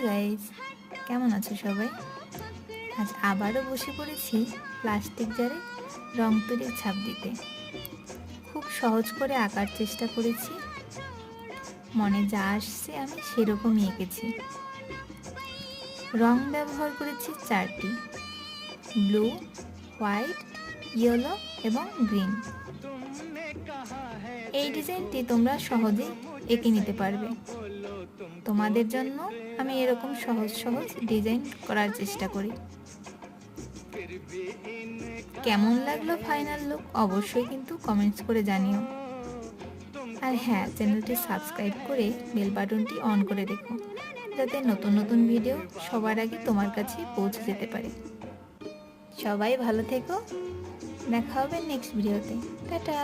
Guys, কেমন আছো সবাই? আজ আবারও বসে পড়েছি প্লাস্টিক জারে রং তুলির ছাপ দিতে। খুব সহজ করে আঁকার চেষ্টা করেছি, মনে যা আসছে আমি সেরকমই এঁকেছি। রং ব্যবহার করেছি 4টি: ব্লু, হোয়াইট, ইয়েলো এবং গ্রিন। এই ডিজাইনটি তোমরা সহজেই এঁকে নিতে পারবে। তোমাদের জন্য আমি এরকম সহজ সহজ ডিজাইন করার চেষ্টা করি। কেমন লাগলো ফাইনাল লুক অবশ্যই কিন্তু কমেন্টস করে জানিও। আর হ্যাঁ, চ্যানেলটি সাবস্ক্রাইব করে বেল বাটনটি অন করে রেখো, যাতে নতুন নতুন ভিডিও সবার আগে তোমার কাছে পৌঁছে যেতে পারে। সবাই ভালো থেকো, দেখা হবে নেক্সট ভিডিওতে। টাটা।